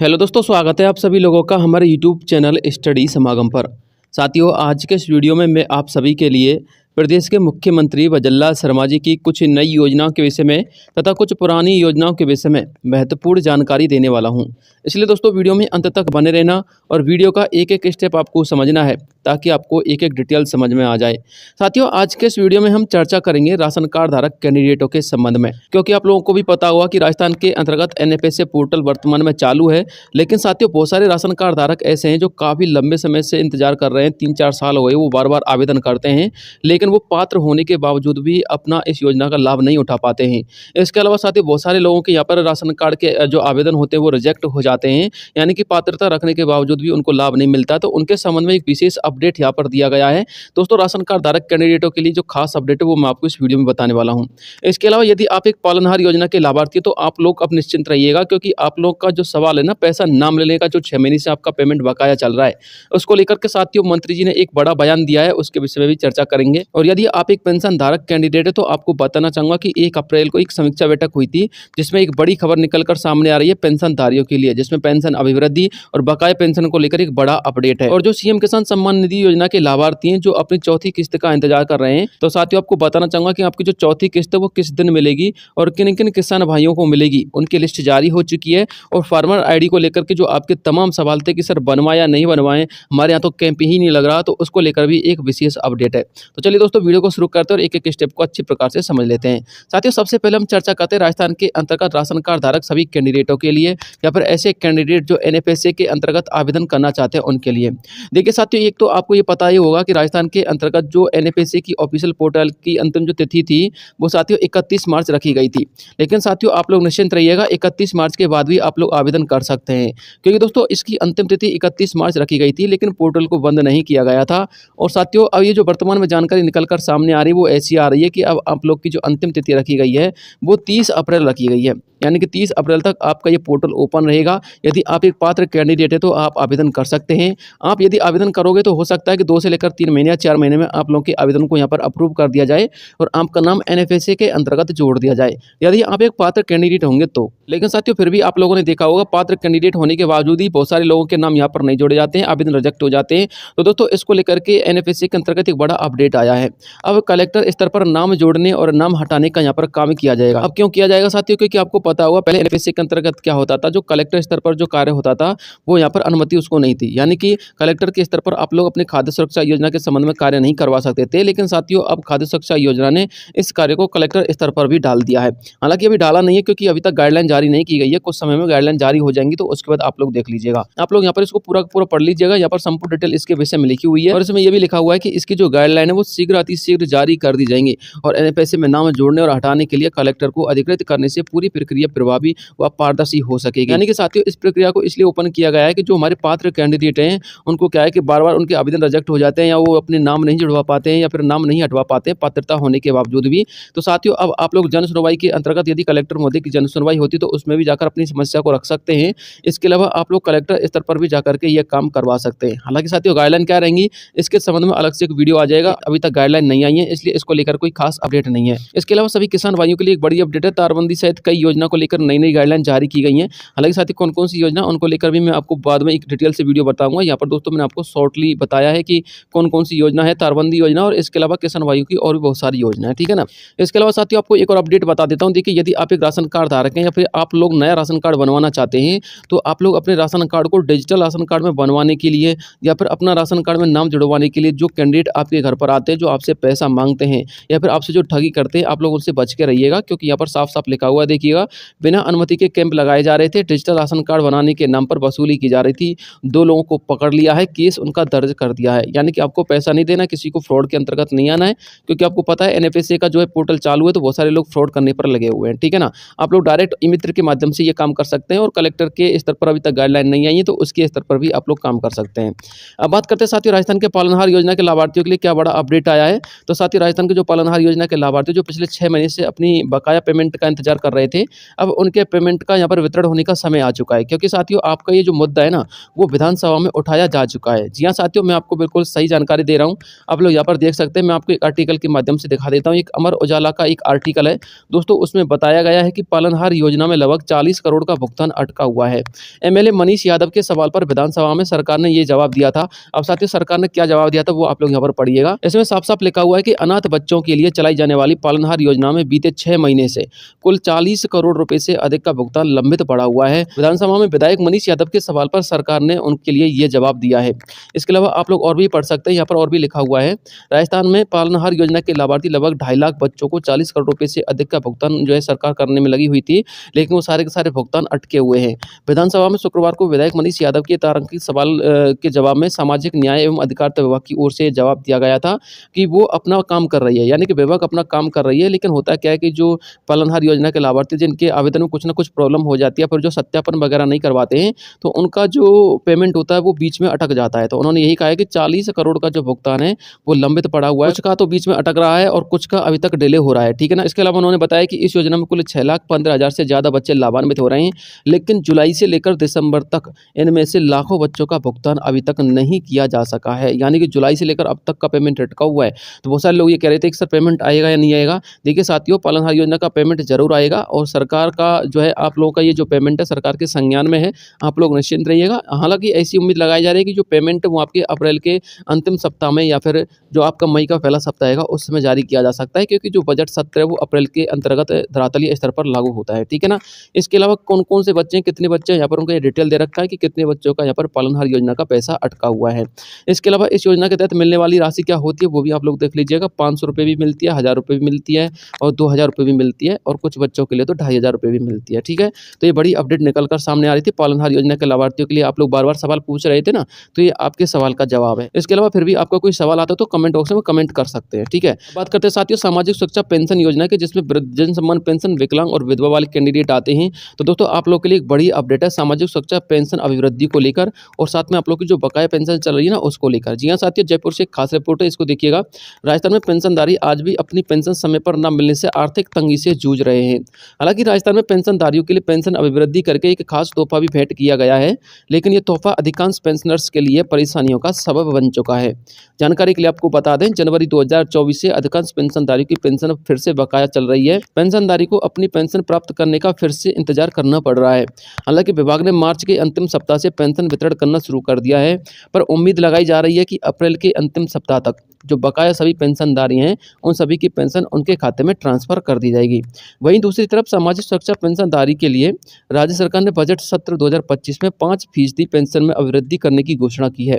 Hello दोस्तों, स्वागत है आप सभी लोगों का हमारे यूट्यूब चैनल स्टडी समागम पर। साथियों, आज के इस वीडियो में मैं आप सभी के लिए प्रदेश के मुख्यमंत्री वजललाल शर्मा जी की कुछ नई योजनाओं के विषय में तथा कुछ पुरानी योजनाओं के विषय में महत्वपूर्ण जानकारी देने वाला हूं। इसलिए दोस्तों, वीडियो में अंत तक बने रहना और वीडियो का एक एक स्टेप आपको समझना है ताकि आपको एक एक डिटेल समझ में आ जाए। साथियों, आज के इस वीडियो में हम चर्चा करेंगे राशन कार्ड धारक कैंडिडेटों के संबंध में, क्योंकि आप लोगों को भी पता होगा कि राजस्थान के अंतर्गत NFSA पोर्टल वर्तमान में चालू है। लेकिन साथियों, बहुत सारे राशन कार्ड धारक ऐसे हैं जो काफ़ी लंबे समय से इंतजार कर रहे हैं। 3-4 साल हो गए वो बार बार आवेदन करते हैं, लेकिन वो पात्र होने के बावजूद भी अपना इस योजना का लाभ नहीं उठा पाते हैं। इसके अलावा साथियों, बहुत सारे लोगों के यहाँ पर राशन कार्ड के जो आवेदन होते हैं वो रिजेक्ट हो जाते हैं, यानी कि पात्रता रखने के बावजूद भी उनको लाभ नहीं मिलता। तो उनके संबंध में एक विशेष अपडेट यहाँ पर दिया गया है। दोस्तों, राशन कार्ड धारक कैंडिडेटों के लिए जो खास अपडेट है वो मैं आपको इस वीडियो में बताने वाला हूँ। इसके अलावा यदि आप एक पालनहार योजना के लाभार्थी तो आप लोग अब निश्चिंत रहिएगा, क्योंकि आप लोग का जो सवाल है ना, पैसा ना मिलने का, जो 6 महीने से आपका पेमेंट बकाया चल रहा है, उसको लेकर के साथियों मंत्री जी ने एक बड़ा बयान दिया है, उसके विषय में भी चर्चा करेंगे। और यदि आप एक पेंशन धारक कैंडिडेट है तो आपको बताना चाहूंगा कि 1 अप्रैल को एक समीक्षा बैठक हुई थी, जिसमें एक बड़ी खबर निकलकर सामने आ रही है पेंशनधारियों के लिए, जिसमें पेंशन अभिवृद्धि और बकाया पेंशन को लेकर एक बड़ा अपडेट है। और जो सीएम किसान सम्मान निधि योजना के लाभार्थी हैं जो अपनी चौथी किस्त का इंतजार कर रहे हैं, तो साथियों आपको बताना चाहूंगा कि आपकी जो चौथी किस्त है वो किस दिन मिलेगी और किन किन किसान भाइयों को मिलेगी, उनकी लिस्ट जारी हो चुकी है। और फार्मर आईडी को लेकर के जो आपके तमाम सवाल थे कि सर बनवाए या नहीं बनवाएं, हमारे यहाँ तो कैंप ही नहीं लग रहा, तो उसको लेकर भी एक विशेष अपडेट है। तो चलिए दोस्तों, वीडियो को शुरू करते हैं और एक एक स्टेप को अच्छी प्रकार से समझ लेते हैं। साथियों, सबसे पहले हम चर्चा करते हैं राजस्थान के अंतर्गत राशन कार्ड धारक सभी कैंडिडेटों के लिए, या फिर ऐसे कैंडिडेट जो NFSA के अंतर्गत आवेदन करना चाहते हैं उनके लिए। देखिए साथियों, एक तो आपको ये पता ही होगा कि राजस्थान के अंतर्गत जो NFSA की ऑफिशियल पोर्टल की अंतिम जो तिथि थी वो साथियों 31 मार्च रखी गई थी। लेकिन साथियों, आप लोग निश्चिंत रहिएगा, 31 मार्च के बाद भी आप लोग आवेदन कर सकते हैं, क्योंकि दोस्तों इसकी अंतिम तिथि 31 मार्च रखी गई थी, लेकिन पोर्टल को बंद नहीं किया गया था। और साथियों, अब ये जो वर्तमान में जानकारी निकलकर सामने आ रही है वो ऐसी आ रही है कि अब आप लोग की जो अंतिम तिथि रखी गई है वो 30 अप्रैल रखी गई है, यानी कि 30 अप्रैल तक आपका ये पोर्टल ओपन रहेगा। यदि आप एक पात्र कैंडिडेट है तो आप आवेदन कर सकते हैं। आप यदि आवेदन करोगे तो हो सकता है कि 2 से लेकर 3 महीने या 4 महीने में आप लोगों के आवेदन को यहाँ पर अप्रूव कर दिया जाए और आपका नाम NFSA के अंतर्गत जोड़ दिया जाए, यदि आप एक पात्र कैंडिडेट होंगे तो। लेकिन साथियों, फिर भी आप लोगों ने देखा होगा पात्र कैंडिडेट होने के बावजूद ही बहुत सारे लोगों के नाम यहाँ पर नहीं जोड़े जाते हैं, आवेदन रिजेक्ट हो जाते हैं। तो दोस्तों, इसको लेकर के NFSA के अंतर्गत एक बड़ा अपडेट आया है। अब कलेक्टर स्तर पर नाम जोड़ने और नाम हटाने का यहाँ पर काम किया जाएगा। अब क्यों किया जाएगा साथियों? क्योंकि आपको पता होगा पहले NFSA के अंतर्गत क्या होता था, जो कलेक्टर स्तर पर जो कार्य होता था वो यहाँ पर अनुमति उसको नहीं थी, यानी कि कलेक्टर के स्तर पर आप लोग अपने खाद्य सुरक्षा योजना के संबंध में कार्य नहीं करवा सकते थे। लेकिन साथियों, अब खाद्य सुरक्षा योजना ने इस कार्य को कलेक्टर स्तर पर भी डाल दिया है। हालांकि अभी डाला नहीं है, क्योंकि अभी तक गाइडलाइन जारी नहीं की गई है। कुछ समय में गाइडलाइन जारी हो जाएंगी तो उसके बाद आप लोग देख लीजिएगा। आप लोग यहाँ पर इसको पूरा पूरा पढ़ लीजिएगा, यहाँ पर संपूर्ण डिटेल इसके विषय में लिखी हुई है और इसमें यह भी लिखा हुआ है कि इसकी जो गाइडलाइन है वो शीघ्र अतिशीघ्र जारी कर दी जाएंगी। और NFSA में नाम जोड़ने और हटाने के लिए कलेक्टर को अधिकृत करने से पूरी प्रक्रिया प्रभावी व पारदर्शी हो सकेगी। यानी कि साथियों, इस प्रक्रिया को इसलिए ओपन किया गया है कि जो हमारे पात्र कैंडिडेट हैं उनको क्या है कि बार बार उनके आवेदन रिजेक्ट हो जाते हैं, या वो अपने नाम नहीं जुड़वा पाते हैं, या फिर नाम नहीं हटवा पाते हैं पात्रता होने के बावजूद भी। तो साथियों, अब आप लोग जन सुनवाई के अंतर्गत यदि कलेक्टर महोदय की जन सुनवाई होती तो उसमें भी जाकर अपनी समस्या को रख सकते हैं। इसके अलावा आप लोग कलेक्टर स्तर पर भी जाकर के ये काम करवा सकते हैं। हालांकि साथियों, गाइडलाइन क्या रहेंगी इसके संबंध में अलग से एक वीडियो आ जाएगा। अभी तक गाइडलाइन नहीं आई है, इसलिए इसको लेकर कोई खास अपडेट नहीं है। इसके अलावा सभी किसान भाइयों के लिए एक बड़ी अपडेट है, तारबंदी सहित कई योजना को लेकर नई नई गाइडलाइन जारी की गई है। हालांकि साथियों, कौन कौन सी योजना उनको लेकर भी मैं आपको बाद में एक डिटेल से वीडियो बताऊंगा। यहाँ पर दोस्तों मैंने आपको शॉर्टली बताया है कि कौन कौन सी योजना है, तारबंदी योजना और इसके अलावा किसान भाइयों की और भी बहुत सारी योजना है, ठीक है ना। इसके अलावा साथियों, आपको एक और अपडेट बता देता हूँ। देखिए, यदि आप एक राशन कार्ड धारक हैं या फिर आप लोग नया राशन कार्ड बनवाना चाहते हैं, तो आप लोग अपने राशन कार्ड को डिजिटल राशन कार्ड में बनवाने के लिए या फिर अपना राशन कार्ड में नाम जुड़वाने के लिए जो कैंडिडेट आपके घर पर आते हैं, जो आपसे पैसा मांगते हैं या फिर आपसे जो ठगी करते हैं, आप लोग उनसे बच के रहिएगा, क्योंकि यहाँ पर साफ साफ लिखा हुआ है। देखिएगा, बिना अनुमति के कैंप लगाए जा रहे थे, डिजिटल राशन कार्ड बनाने के नाम पर वसूली की जा रही थी। 2 लोगों को पकड़ लिया है, केस उनका दर्ज कर दिया है। यानी कि आपको पैसा नहीं देना, किसी को फ्रॉड के अंतर्गत नहीं आना है, क्योंकि आपको पता है NFSA का जो है पोर्टल चालू है तो बहुत सारे लोग फ्रॉड करने पर लगे हुए हैं, ठीक है ना। आप लोग डायरेक्ट ई-मित्र के माध्यम से ये काम कर सकते हैं और कलेक्टर के स्तर पर अभी तक गाइडलाइन नहीं आई है, तो उसके स्तर पर भी आप लोग काम कर सकते हैं। अब बात करते हैं साथियों, राजस्थान के पालनहार योजना के लाभार्थियों के लिए क्या बड़ा अपडेट आया है। तो साथ ही राजस्थान के जो पालनहार योजना के लाभार्थी जो पिछले 6 महीने से अपनी बकाया पेमेंट का इंतजार कर रहे थे, अब उनके पेमेंट का यहाँ पर वितरण होने का समय आ चुका है, क्योंकि साथियों आपका ये जो मुद्दा है ना, वो विधानसभा में उठाया जा चुका है। जी हाँ साथियों, मैं आपको बिल्कुल सही जानकारी दे रहा हूँ। आप लोग यहाँ पर देख सकते हैं, मैं आपको एक आर्टिकल के माध्यम से दिखा देता हूँ। एक अमर उजाला का एक आर्टिकल है दोस्तों, उसमें बताया गया है कि पालनहार योजना में लगभग 40 करोड़ का भुगतान अटका हुआ है। एमएलए मनीष यादव के सवाल पर विधानसभा में सरकार ने ये जवाब दिया था। अब साथियों सरकार ने क्या जवाब दिया था वो आप लोग यहाँ पर पढ़िएगा। इसमें साफ-साफ लिखा हुआ है कि अनाथ बच्चों के लिए चलाई जाने वाली पालनहार योजना में बीते 6 महीने से कुल 40 करोड़ रुपए से अधिक का भुगतान लंबित पड़ा हुआ है। विधानसभा में विधायक मनीष यादव के सवाल पर सरकार ने उनके लिए ये जवाब दिया है। इसके अलावा आप लोग और भी पढ़ सकते हैं, यहाँ पर और भी लिखा हुआ है, राजस्थान में पालनहार योजना के लाभार्थी लगभग 2.5 लाख बच्चों को 40 करोड़ रुपए से अधिक का भुगतान जो है सरकार करने में लगी हुई थी, लेकिन वो सारे के सारे भुगतान अटके हुए हैं। विधानसभा में शुक्रवार को विधायक मनीष यादव के तारांकित सवाल के जवाब में सामाजिक न्याय एवं अधिकारिता विभाग की ओर से जवाब दिया गया था कि वो अपना काम कर रही है, यानी कि विभाग अपना काम कर रही है, लेकिन होता क्या है कि जो पालनहार योजना के लाभार्थी जिनके आवेदन में कुछ ना कुछ प्रॉब्लम हो जाती है, फिर जो सत्यापन वगैरह नहीं करवाते हैं, तो उनका जो पेमेंट होता है वो बीच में अटक जाता है। तो उन्होंने यही कहा है कि 40 करोड़ का जो भुगतान है वो लंबित पड़ा हुआ है, कुछ का तो बीच में अटक रहा है और कुछ का अभी तक डिले हो रहा है, ठीक है ना। इसके अलावा उन्होंने बताया कि इस योजना में कुल 6,15,000 से ज़्यादा बच्चे लाभान्वित हो रहे हैं, लेकिन जुलाई से लेकर दिसंबर तक इनमें से लाखों बच्चों का भुगतान अभी तक नहीं किया जा सका है, यानी कि जुलाई से लेकर अब तक का पेमेंट अटका हुआ है। तो बहुत सारे लोग ये कह रहे थे कि सर पेमेंट आएगा या नहीं आएगा। देखिए साथियों, पालनहार योजना का पेमेंट जरूर आएगा और सरकार का जो है आप लोगों का ये जो पेमेंट है सरकार के संज्ञान में है, आप लोग निश्चिंत रहिएगा। हालांकि ऐसी उम्मीद लगाई जा रही है कि जो पेमेंट वो आपके अप्रैल के अंतिम सप्ताह में या फिर जो आपका मई का पहला सप्ताह आएगा उस समय जारी किया जा सकता है, क्योंकि जो बजट सत्र है वो अप्रैल के अंतर्गत धरातलीय स्तर पर लागू होता है, ठीक है ना। इसके अलावा कौन कौन से बच्चे हैं, कितने बच्चे हैं, यहाँ पर उनका ये डिटेल दे रखा है कि कितने बच्चों का यहाँ पर पालनहार योजना का पैसा अटका हुआ है। इसके अलावा इस योजना के तहत मिलने वाली राशि क्या होती है वो भी आप लोग देख लीजिएगा। 500 रुपये भी मिलती है, 1000 रुपये भी मिलती है और 2000 रुपये भी मिलती है, और कुछ बच्चों के लिए तो 2500 रुपये भी मिलती है, ठीक है। तो ये बड़ी अपडेट निकल कर सामने आ रही थी पालनहार योजना के लाभार्थियों के लिए। आप लोग बार बार सवाल पूछ रहे थे ना, तो ये आपके सवाल का जवाब है। इसके अलावा फिर भी आपका कोई सवाल आता है तो कमेंट बॉक्स में कमेंट कर सकते हैं, ठीक है। बात करते हैं साथियों सामाजिक सुरक्षा पेंशन योजना के, जिसमें वृद्धजन सम्मान पेंशन, विकलांग और विधवा वाले कैंडिडेट आते हैं। तो दोस्तों आप लोग के लिए एक बड़ी अपडेट है सामाजिक सुरक्षा पेंशन अभिवृद्धि को लेकर, और साथ में आप लोग की जो बकाया पेंशन चल रही है ना उसको लेकर। जी हाँ साथियों, जयपुर से एक खास रिपोर्ट है, इसको देखिएगा। राजस्थान में पेंशनधारी आज भी अपनी पेंशन समय पर न मिलने से आर्थिक तंगी से जूझ रहे हैं। हालांकि राजस्थान में पेंशनधारियों के लिए पेंशन अभिवृद्धि करके एक खास तोहफा भी भेंट किया गया है, लेकिन ये तोहफा अधिकांश पेंशनर्स के लिए परेशानियों का सबब बन चुका है। जानकारी के लिए आपको बता दें, जनवरी 2024 से अधिकांश पेंशनधारियों की पेंशन फिर से बकाया चल रही है। पेंशनधारी को अपनी पेंशन प्राप्त करने का फिर से इंतजार करना पड़ रहा है। हालांकि विभाग ने मार्च के अंतिम सप्ताह से पेंशन वितरण करना शुरू कर दिया है, पर उम्मीद लगाई जा रही है कि अप्रैल के अंतिम सप्ताह तक जो बकाया सभी पेंशनधारी हैं उन सभी की पेंशन उनके खाते में ट्रांसफर कर दी जाएगी। वहीं दूसरी तरफ सामाजिक सुरक्षा पेंशनधारी के लिए राज्य सरकार ने बजट सत्र 2025 में 5% पेंशन में अभिवृद्धि करने की घोषणा की है,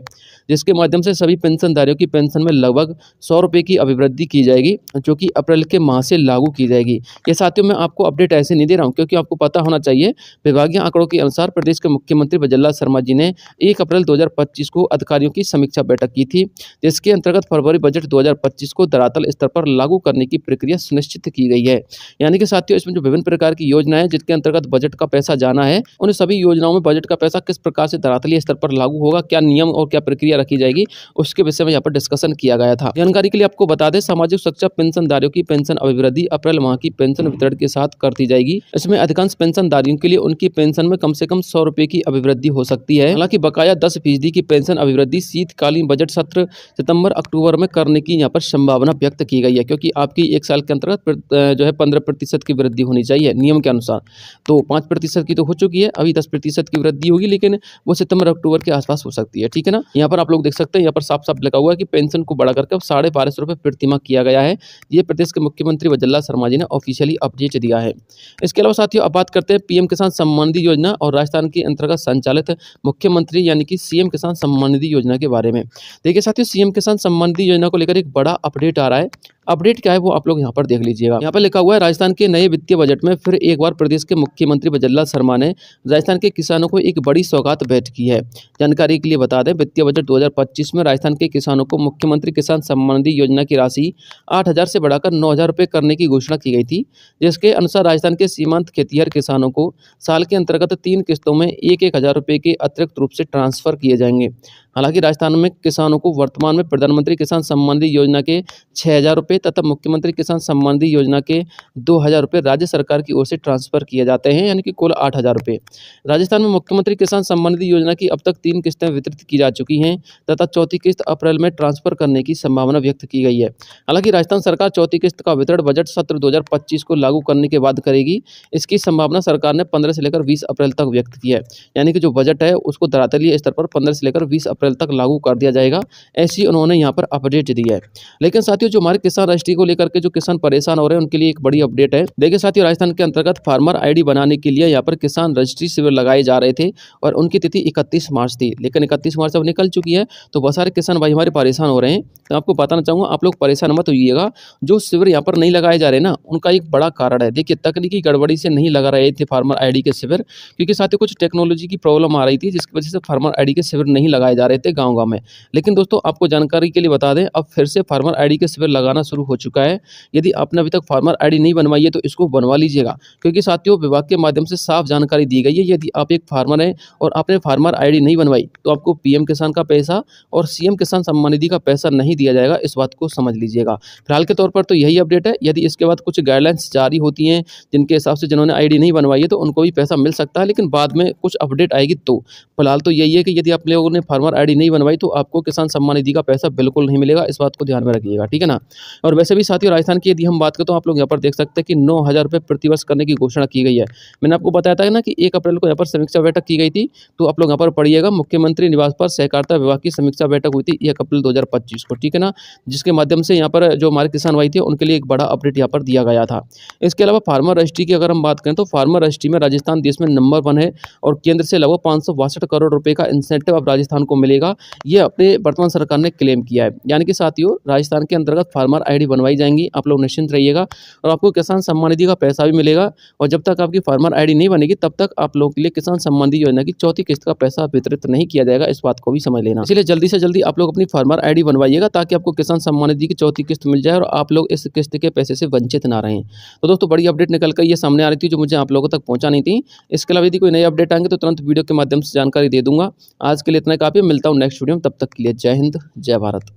जिसके माध्यम से सभी पेंशनधारियों की पेंशन में लगभग 100 रुपये की अभिवृद्धि की जाएगी, जो कि अप्रैल के माह से लागू की जाएगी। ये साथियों मैं आपको अपडेट ऐसे नहीं दे रहा हूँ, क्योंकि आपको पता होना चाहिए विभागीय आंकड़ों के अनुसार प्रदेश के मुख्यमंत्री वजल्लाल शर्मा जी ने 1 अप्रैल 2025 को अधिकारियों की समीक्षा बैठक की थी, जिसके अंतर्गत फरवरी बजट 2025 को धरातल स्तर पर लागू करने की प्रक्रिया सुनिश्चित की गई है। यानी कि साथियों इसमें जो विभिन्न प्रकार की योजनाएं हैं जिसके अंतर्गत बजट का पैसा जाना है, उन सभी योजनाओं में बजट का पैसा किस प्रकार से धरातलीय स्तर पर लागू होगा, क्या नियम और क्या प्रक्रिया रखी जाएगी, उसके विषय में यहाँ पर डिस्कशन किया गया था। जानकारी के लिए आपको बता दें, सामाजिक सुरक्षा पेंशनधारियों की पेंशन अभिवृद्धि अप्रैल माह की पेंशन वितरण के साथ कर दी जाएगी। इसमें अधिकांश पेंशनधारियों के लिए उनकी पेंशन में कम से कम 100 रुपये की अभिवृद्धि हो सकती है। हालांकि बकाया 10% की पेंशन अभिवृद्धि शीतकालीन बजट सत्र सितंबर अक्टूबर में करने की यहाँ पर संभावना व्यक्त की गई है, क्योंकि आपकी 1 साल के अंतर्गत जो है 15% की वृद्धि होनी चाहिए नियम के अनुसार। तो 5% की तो हो चुकी है, अभी 10% की वृद्धि होगी, लेकिन वो सितंबर अक्टूबर के आसपास हो सकती है, ठीक है ना। यहाँ पर आप लोग देख सकते हैं, यहाँ पर साफ साफ लिखा हुआ है कि पेंशन को बढ़ा करके अब 1250 रुपये प्रतिमाह किया गया है। ये प्रदेश के मुख्यमंत्री वजल्लाल शर्मा जी ने ऑफिशियली अपडेट दिया है। इसके अलावा साथियों अब बात करते हैं पीएम किसान सम्मान निधि योजना और राजस्थान के अंतर्गत संचालित मुख्यमंत्री यानी कि सीएम किसान सम्मान निधि योजना के बारे में। देखिए साथियों, सीएम किसान सम्मान निधि योजना को लेकर एक बड़ा अपडेट आ रहा है। अपडेट क्या है वो आप लोग यहाँ पर देख लीजिएगा। यहाँ पर लिखा हुआ है, राजस्थान के नए वित्तीय बजट में फिर एक बार प्रदेश के मुख्यमंत्री वजललाल शर्मा ने राजस्थान के किसानों को एक बड़ी सौगात भेंट की है। जानकारी के लिए बता दें, वित्तीय बजट 2025 में राजस्थान के किसानों को मुख्यमंत्री किसान सम्मान निधि योजना की राशि 8,000 से बढ़ाकर 9,000 रुपये करने की घोषणा की गई थी, जिसके अनुसार राजस्थान के सीमांत खेतिहर किसानों को साल के अंतर्गत 3 किस्तों में 1,000 रुपये के अतिरिक्त रूप से ट्रांसफर किए जाएंगे। हालांकि राजस्थान में किसानों को वर्तमान में प्रधानमंत्री किसान सम्मान निधि योजना के 6,000 रुपये तथा मुख्यमंत्री किसान सम्मान निधि योजना के 2,000 रुपये राज्य सरकार की ओर से ट्रांसफर किए जाते हैं, यानी कि कुल 8,000 रुपये। राजस्थान में मुख्यमंत्री किसान सम्मान निधि योजना की अब तक 3 किस्तें वितरित की जा चुकी हैं तथा चौथी किस्त अप्रैल में ट्रांसफर करने की संभावना व्यक्त की गई है। हालांकि राजस्थान सरकार चौथी किस्त का वितरण बजट सत्र 2025 को लागू करने के बाद करेगी। इसकी संभावना सरकार ने 15 से लेकर 20 अप्रैल तक व्यक्त की है, यानी कि जो बजट है उसको धरातलीय स्तर पर 15 से लेकर 20 अप्रैल तक लागू कर दिया जाएगा, ऐसी उन्होंने यहाँ पर अपडेट दी है। लेकिन साथियों, जो हमारे किसान रजिस्ट्री को लेकर के जो किसान परेशान हो रहे हैं उनके लिए एक बड़ी अपडेट है। देखिए साथियों, राजस्थान के अंतर्गत फार्मर आईडी बनाने के लिए यहाँ पर किसान रजिस्ट्री शिविर लगाए जा रहे थे और उनकी तिथि 31 मार्च थी, लेकिन 31 मार्च अब निकल चुकी है, तो बहुत सारे किसान भाई हमारे परेशान हो रहे हैं। तो आपको बताना चाहूँगा, आप लोग परेशान मत होइएगा। जो शिविर यहाँ पर नहीं लगाए जा रहे ना, उनका एक बड़ा कारण है। देखिए, तकनीकी गड़बड़ी से नहीं लगा रहे थे फार्मर आईडी के शिविर, क्योंकि साथियों कुछ टेक्नोलॉजी की प्रॉब्लम आ रही थी, जिसकी वजह से फार्मर आईडी के शिविर नहीं लगाए जा रहे थे गाँव-गाँव में। लेकिन दोस्तों, आपको जानकारी के लिए बता दें, अब फिर से फार्मर आईडी के शिविर लगाना शुरू हो चुका है। यदि आपने अभी तक फार्मर आईडी नहीं बनवाई है तो इसको बनवा लीजिएगा, क्योंकि साथियों विभाग के माध्यम से साफ जानकारी दी गई है, यदि आप एक फार्मर हैं और आपने फार्मर आईडी नहीं बनवाई तो आपको पीएम किसान का पैसा और सीएम किसान सम्मान निधि का पैसा नहीं दिया जाएगा। इस बात को समझ लीजिएगा। फिलहाल के तौर पर तो यही अपडेट है। यदि इसके बाद कुछ गाइडलाइंस जारी होती हैं जिनके हिसाब से जिन्होंने आईडी नहीं बनवाई है तो उनको भी पैसा मिल सकता है, लेकिन बाद में कुछ अपडेट आएगी। तो फिलहाल तो यही है कि यदि आप लोगों ने फार्मर आईडी नहीं बनवाई तो आपको किसान सम्मान निधि का पैसा बिल्कुल नहीं मिलेगा। इस बात को ध्यान में रखिएगा, ठीक है ना। और वैसे भी साथियों, राजस्थान की यदि हम बात करें तो आप लोग यहाँ पर देख सकते हैं कि 9,000 रुपये प्रतिवर्ष करने की घोषणा की गई है। मैंने आपको बताया था ना कि 1 अप्रैल को यहाँ पर समीक्षा बैठक की गई थी, तो आप लोग यहाँ पर पढ़िएगा, मुख्यमंत्री निवास पर सहकारिता विभाग की समीक्षा बैठक हुई थी 1 अप्रैल 2025 को, ठीक है ना, जिसके माध्यम से यहाँ पर जो हमारे किसान भाई थे उनके लिए एक बड़ा अपडेट यहाँ पर दिया गया था। इसके अलावा फार्मर रजिस्ट्री की अगर हम बात करें तो फार्मर रजिस्ट्री में राजस्थान देश में नंबर 1 है और केंद्र से लगभग 562 करोड़ रुपए का इंसेंटिव अब राजस्थान को मिलेगा, ये अपने वर्तमान सरकार ने क्लेम किया है। यानी कि साथियों, राजस्थान के अंतर्गत फार्मर आईडी बनवाई जाएंगी, आप लोग निश्चिंत रहिएगा और आपको किसान सम्मान निधि का पैसा भी मिलेगा। और जब तक आपकी फार्मर आईडी नहीं बनेगी तब तक आप लोगों के लिए किसान सम्मान निधि योजना की चौथी किस्त का पैसा वितरित नहीं किया जाएगा। इस बात को भी समझ लेना। इसलिए जल्दी से जल्दी आप लोग अपनी फार्मर आईडी बनवाइएगा ताकि आपको किसान सम्मान निधि की चौथी किस्त मिल जाए और आप लोग इस किस्त के पैसे से वंचित ना रहें। तो दोस्तों, बड़ी अपडेट निकल कर ये सामने आ रही थी जो मुझे आप लोगों तक पहुंचा नहीं थी। इसके अलावा यदि कोई नई अपडेट आएंगे तो तुरंत वीडियो के माध्यम से जानकारी दे दूंगा। आज के लिए इतना काफी, मिलता हूँ नेक्स्ट वीडियो में, तब तक के लिए जय हिंद, जय भारत।